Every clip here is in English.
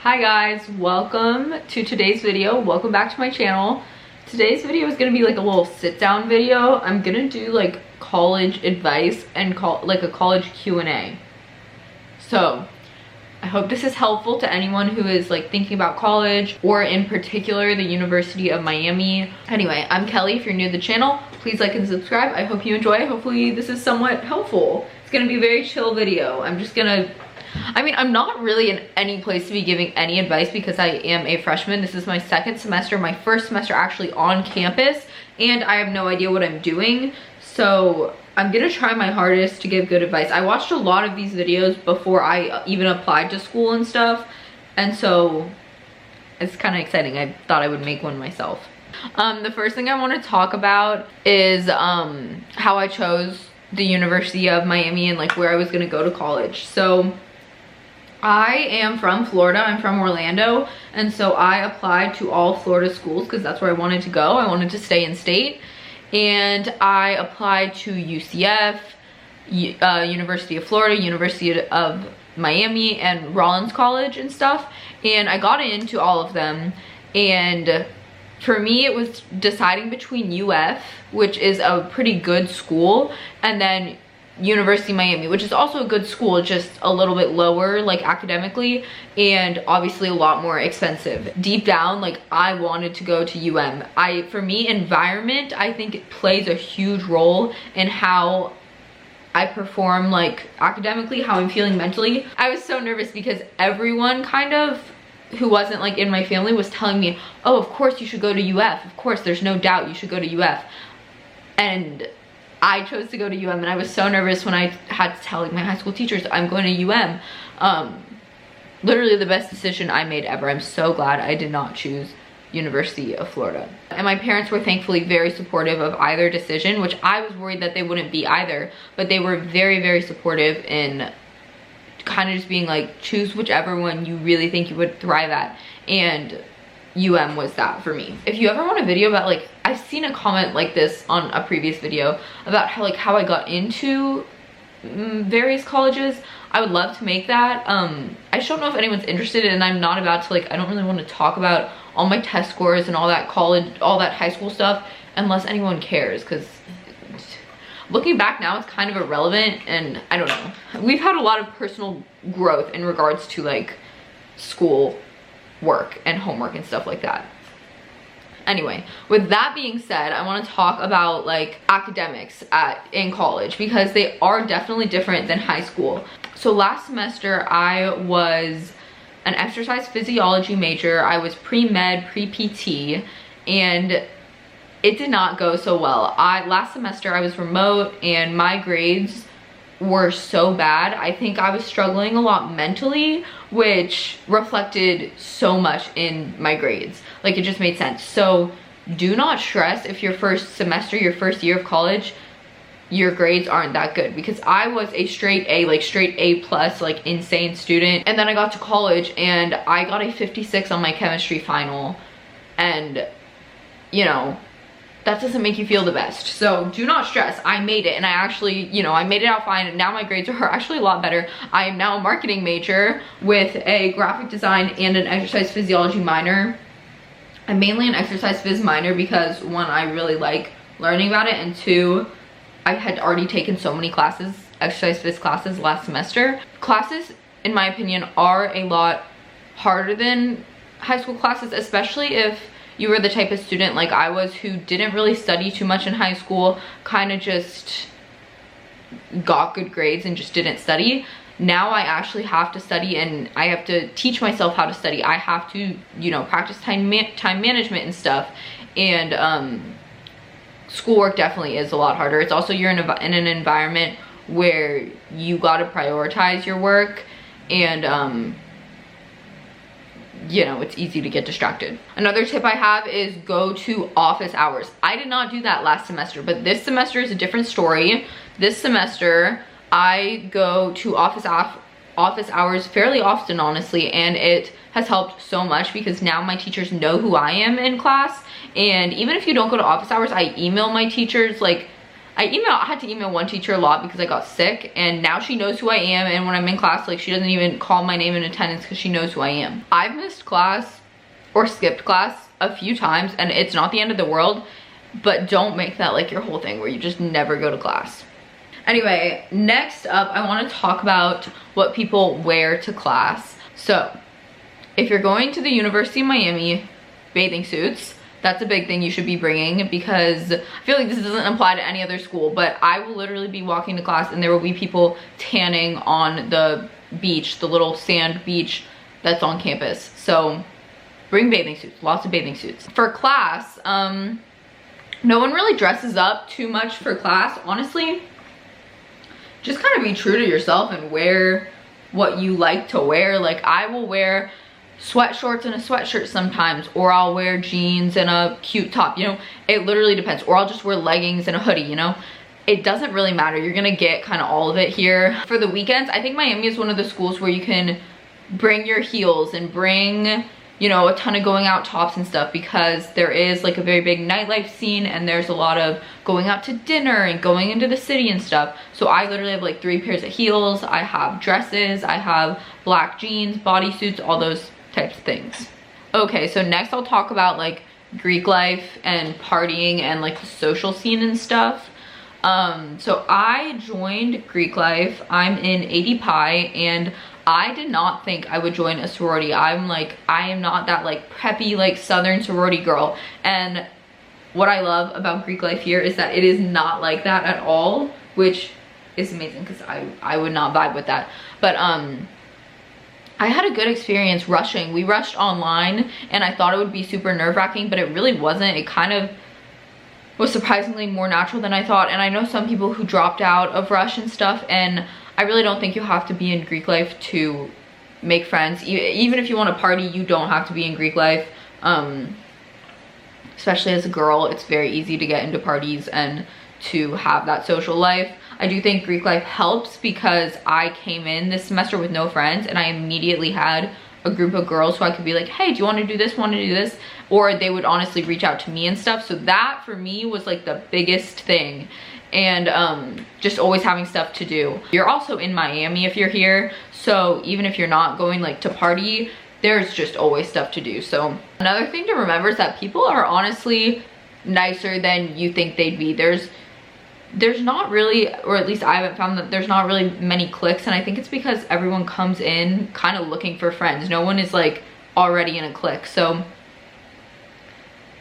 Hi guys, welcome to today's video. Welcome back to my channel. Today's video is gonna be like a little sit down video. I'm gonna do like college advice and like a college Q&A. So I hope this is helpful to anyone who is like thinking about college, or in particular the University of Miami. Anyway, I'm Kelly. If you're new to the channel, please like and subscribe. I hope you enjoy. Hopefully this is somewhat helpful. It's gonna be a very chill video. I'm not really in any place to be giving any advice because I am a freshman. This is my second semester, my first semester actually on campus, and I have no idea what I'm doing. So I'm gonna try my hardest to give good advice. I watched a lot of these videos before I even applied to school and stuff, and so it's kind of exciting. I thought I would make one myself. The first thing I want to talk about is how I chose the University of Miami and like where I was gonna go to college. So I am from Florida. I'm from Orlando, and so I applied to all Florida schools because that's where I wanted to go. I wanted to stay in state, and I applied to UCF, University of Florida, University of Miami, and Rollins College and stuff, and I got into all of them. And for me, it was deciding between UF, which is a pretty good school, and then University of Miami, which is also a good school, just a little bit lower like academically, and obviously a lot more expensive. Deep down, like, I wanted to go to UM. For me, environment, I think it plays a huge role in how I perform like academically, how I'm feeling mentally. I was so nervous because everyone kind of who wasn't like in my family was telling me, oh, of course you should go to UF, of course, there's no doubt you should go to UF. And I chose to go to UM, and I was so nervous when I had to tell like my high school teachers I'm going to UM. Literally the best decision I made ever. I'm so glad I did not choose University of Florida. And my parents were thankfully very supportive of either decision, which I was worried that they wouldn't be either, but they were very, very supportive in kind of just being like, choose whichever one you really think you would thrive at. And UM was that for me. If you ever want a video about like, I've seen a comment like this on a previous video about how I got into various colleges, I would love to make that. I just don't know if anyone's interested, and I'm not about to like, I don't really want to talk about all my test scores and all that college, all that high school stuff unless anyone cares, because looking back now it's kind of irrelevant, and I don't know. We've had a lot of personal growth in regards to like school work and homework and stuff like that. Anyway, with that being said, I want to talk about like academics in college, because they are definitely different than high school. So last semester I was an exercise physiology major. I was pre-med, pre-PT, and it did not go so well. Last semester I was remote, and my grades were so bad. I think I was struggling a lot mentally, which reflected so much in my grades. Like, it just made sense. So do not stress if your first semester, your first year of college, your grades aren't that good, because I was a straight A, like straight A plus, like insane student. And then I got to college and I got a 56 on my chemistry final, and you know, that doesn't make you feel the best. So do not stress. I made it, and I actually, you know, I made it out fine, and now my grades are actually a lot better. I am now a marketing major with a graphic design and an exercise physiology minor. I'm mainly an exercise phys minor because one, I really like learning about it, and two, I had already taken so many classes, exercise phys classes last semester. Classes, in my opinion, are a lot harder than high school classes, especially if you were the type of student like I was who didn't really study too much in high school, kind of just got good grades and just didn't study. Now I actually have to study, and I have to teach myself how to study. I have to, you know, practice time management and stuff, and schoolwork definitely is a lot harder. It's also, you're in an environment where you got to prioritize your work, and you know, it's easy to get distracted. Another tip I have is go to office hours. I did not do that last semester, but this semester is a different story. This semester I go to office hours fairly often, honestly, and it has helped so much because now my teachers know who I am in class. And even if you don't go to office hours, I email my teachers like I had to email one teacher a lot because I got sick, and now she knows who I am, and when I'm in class, like, she doesn't even call my name in attendance because she knows who I am. I've missed class or skipped class a few times, and it's not the end of the world, but don't make that like your whole thing where you just never go to class. Anyway, next up, I want to talk about what people wear to class. So, if you're going to the University of Miami, bathing suits, that's a big thing you should be bringing, because I feel like this doesn't apply to any other school, but I will literally be walking to class and there will be people tanning on the beach, the little sand beach that's on campus. So bring bathing suits, lots of bathing suits. For class, no one really dresses up too much for class, honestly. Just kind of be true to yourself and wear what you like to wear. Like, I will wear sweat shorts and a sweatshirt sometimes, or I'll wear jeans and a cute top, you know, it literally depends. Or I'll just wear leggings and a hoodie, you know, it doesn't really matter. You're gonna get kind of all of it here. For the weekends, I think Miami is one of the schools where you can bring your heels and bring, you know, a ton of going out tops and stuff, because there is like a very big nightlife scene and there's a lot of going out to dinner and going into the city and stuff. So I literally have like 3 pairs of heels, I have dresses, I have black jeans, bodysuits, all those types of things. Okay, so next I'll talk about like Greek life and partying and like the social scene and stuff. So I joined Greek life. I'm in AD Pi, and I did not think I would join a sorority. I am not that like preppy like southern sorority girl, and what I love about Greek life here is that it is not like that at all, which is amazing because I would not vibe with that. But I had a good experience rushing. We rushed online and I thought it would be super nerve-wracking, but it really wasn't. It kind of was surprisingly more natural than I thought. And I know some people who dropped out of rush and stuff, and I really don't think you have to be in Greek life to make friends. Even if you want to party, you don't have to be in Greek life. Especially as a girl, it's very easy to get into parties and to have that social life. I do think Greek life helps because I came in this semester with no friends, and I immediately had a group of girls who I could be like, hey, do you want to do this, want to do this? Or they would honestly reach out to me and stuff. So that for me was like the biggest thing. And just always having stuff to do. You're also in Miami if you're here, so even if you're not going like to party, there's just always stuff to do. So another thing to remember is that people are honestly nicer than you think they'd be. There's not really, or at least I haven't found that there's not really many cliques, and I think it's because everyone comes in kind of looking for friends. No one is like already in a clique. So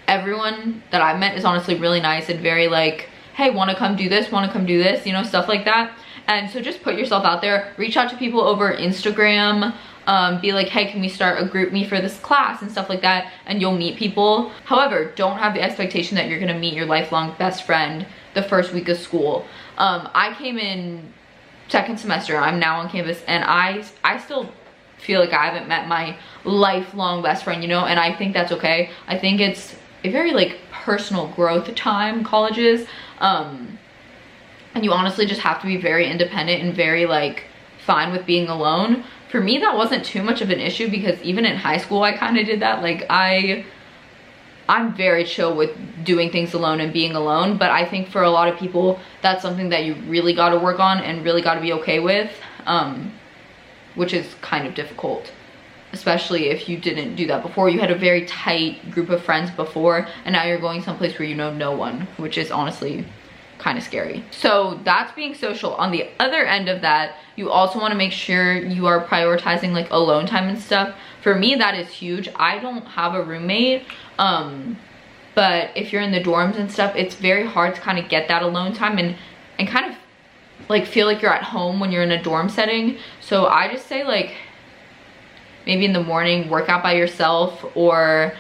everyone that I've met is honestly really nice and very like, hey, want to come do this, want to come do this, you know, stuff like that. And so just put yourself out there, reach out to people over Instagram, be like, hey, can we start a group me for this class and stuff like that, and you'll meet people. However, don't have the expectation that you're gonna meet your lifelong best friend the first week of school. I came in second semester, I'm now on campus, and I still feel like I haven't met my lifelong best friend, you know, and I think that's okay. I think it's a very like personal growth time, colleges, and you honestly just have to be very independent and very like fine with being alone. For me, that wasn't too much of an issue because even in high school I kind of did that. Like I'm very chill with doing things alone and being alone, but I think for a lot of people that's something that you really got to work on and really got to be okay with, which is kind of difficult, especially if you didn't do that before. You had a very tight group of friends before, and now you're going someplace where you know no one, which is honestly kind of scary. So that's being social. On the other end of that, you also want to make sure you are prioritizing like alone time and stuff. For me, that is huge. I don't have a roommate, but if you're in the dorms and stuff, it's very hard to kind of get that alone time and kind of like feel like you're at home when you're in a dorm setting. So I just say like maybe in the morning work out by yourself or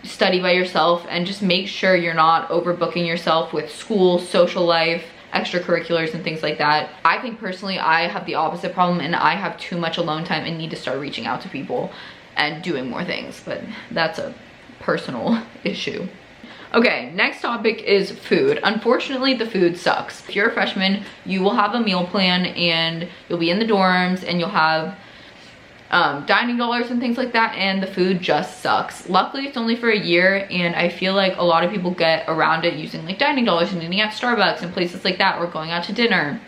study by yourself, and just make sure you're not overbooking yourself with school, social life, extracurriculars and things like that. I think personally I have the opposite problem, and I have too much alone time and need to start reaching out to people and doing more things, but that's a personal issue. Okay, next topic is food. Unfortunately, the food sucks. If you're a freshman, you will have a meal plan and you'll be in the dorms and you'll have dining dollars and things like that, and the food just sucks. Luckily it's only for a year, and I feel like a lot of people get around it using like dining dollars and eating at Starbucks and places like that, or going out to dinner.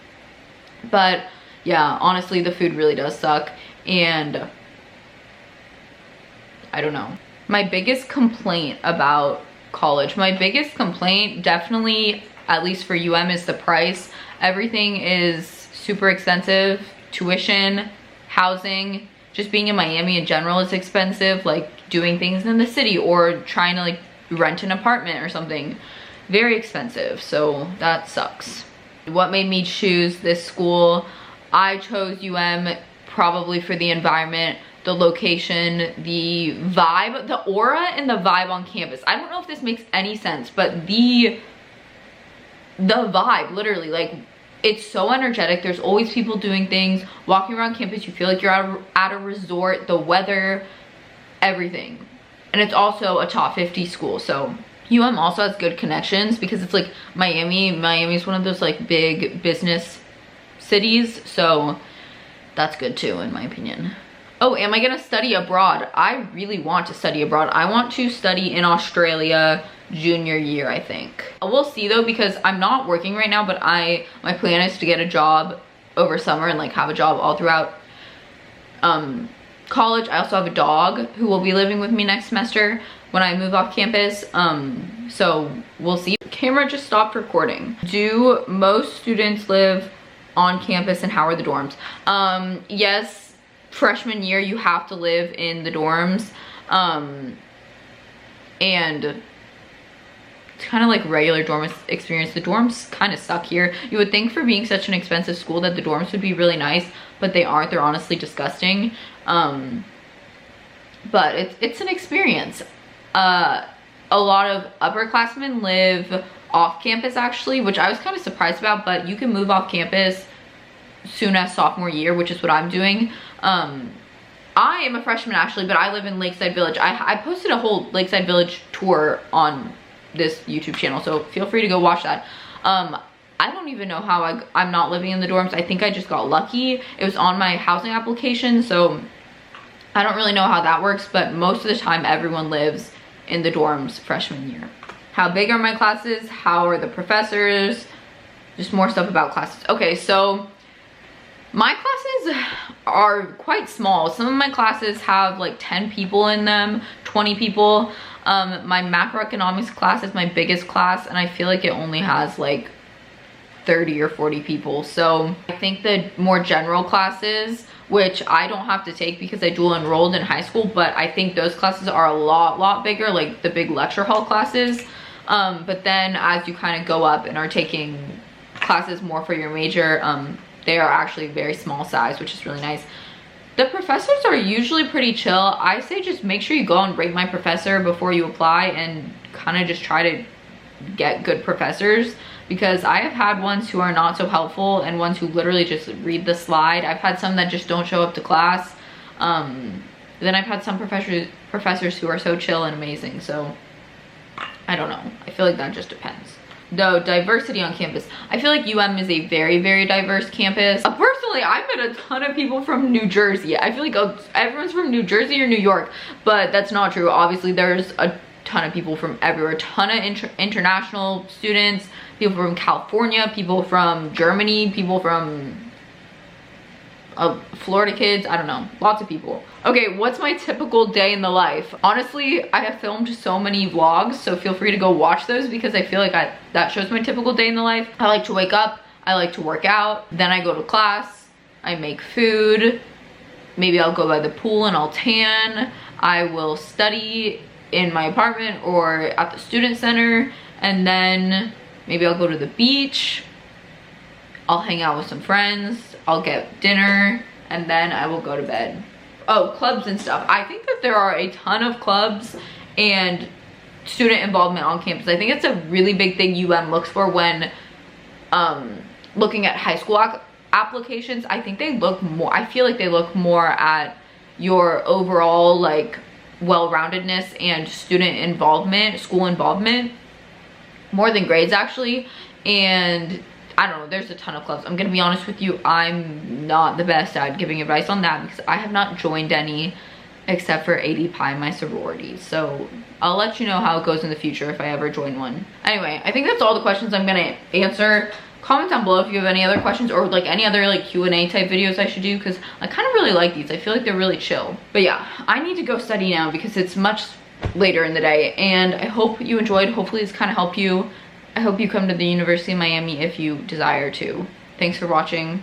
But yeah, honestly the food really does suck, and I don't know. My biggest complaint about college, my biggest complaint definitely, at least for is the price. Everything is super expensive. Tuition, housing, just being in Miami in general is expensive, like doing things in the city or trying to like rent an apartment or something, very expensive, so that sucks. What made me choose this school? I chose probably for the environment, the location, the vibe, the aura and the vibe on campus. I don't know if this makes any sense, but the vibe, literally, like, it's so energetic. There's always people doing things, walking around campus. You feel like you're at a resort, the weather, everything. And it's also a top 50 school. So also has good connections because it's like Miami. Miami is one of those like big business cities. So that's good too, in my opinion. Oh, am I gonna study abroad? I really want to study abroad. I want to study in Australia junior year, I think. We'll see though, because I'm not working right now, but my plan is to get a job over summer and like have a job all throughout college. I also have a dog who will be living with me next semester when I move off campus. So we'll see. Camera just stopped recording. Do most students live on campus, and how are the dorms? Yes, freshman year you have to live in the dorms, and it's kind of like regular dorm experience. The dorms kind of suck here. You would think for being such an expensive school that the dorms would be really nice, but they aren't. They're honestly disgusting. But it's an experience. A lot of upperclassmen live off campus actually, which I was kind of surprised about, but you can move off campus soon as sophomore year, which is what I'm doing. I am a freshman actually, but I live in Lakeside Village. I posted a whole Lakeside Village tour on this YouTube channel, so feel free to go watch that. I don't even know how I'm not living in the dorms. I think I just got lucky. It was on my housing application, so I don't really know how that works, but most of the time everyone lives in the dorms freshman year. How big are my classes? How are the professors? Just more stuff about classes. Okay, so my classes are quite small. Some of my classes have like 10 people in them, 20 people. My macroeconomics class is my biggest class, and I feel like it only has like 30 or 40 people. So I think the more general classes, which I don't have to take because I dual enrolled in high school, but I think those classes are a lot bigger, like the big lecture hall classes. But then as you kind of go up and are taking classes more for your major, they are actually very small size, which is really nice. The professors are usually pretty chill. I say just make sure you go and rate my professor before you apply, and kind of just try to get good professors, because I have had ones who are not so helpful and ones who literally just read the slide. I've had some that just don't show up to class. Then I've had some professors who are so chill and amazing. So I don't know. I feel like that just depends. Though diversity on campus, I feel like is a very diverse campus. Personally, I've met a ton of people from New Jersey. I feel like everyone's from New Jersey or New York, but that's not true. Obviously there's a ton of people from everywhere, a ton of international students, people from California, people from Germany, people from Florida kids, I don't know, lots of people. Okay, what's my typical day in the life? Honestly, I have filmed so many vlogs, so feel free to go watch those, because I feel like that shows my typical day in the life. I like to wake up, I like to work out, then I go to class, I make food, maybe I'll go by the pool and I'll tan, I will study in my apartment or at the student center, and then maybe I'll go to the beach, I'll hang out with some friends, I'll get dinner, and then I will go to bed. Oh, clubs and stuff. I think that there are a ton of clubs and student involvement on campus. I think it's a really big thing looks for when looking at high school applications. I think they look more, I feel like they look more at your overall like well-roundedness and student involvement, school involvement, more than grades actually. And I don't know, there's a ton of clubs. I'm gonna be honest with you, I'm not the best at giving advice on that because I have not joined any except for ADPi, my sorority. So I'll let you know how it goes in the future if I ever join one. Anyway, I think that's all the questions I'm gonna answer. Comment down below if you have any other questions or like any other like Q&A type videos I should do, because I kind of really like these. I feel like they're really chill. But yeah, I need to go study now because it's much later in the day, and I hope you enjoyed. Hopefully this kind of helped you. I hope you come to the University of Miami if you desire to. Thanks for watching.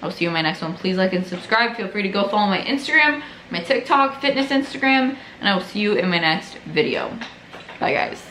I'll see you in my next one. Please like and subscribe. Feel free to go follow my Instagram, my TikTok, fitness Instagram, and I will see you in my next video. Bye guys.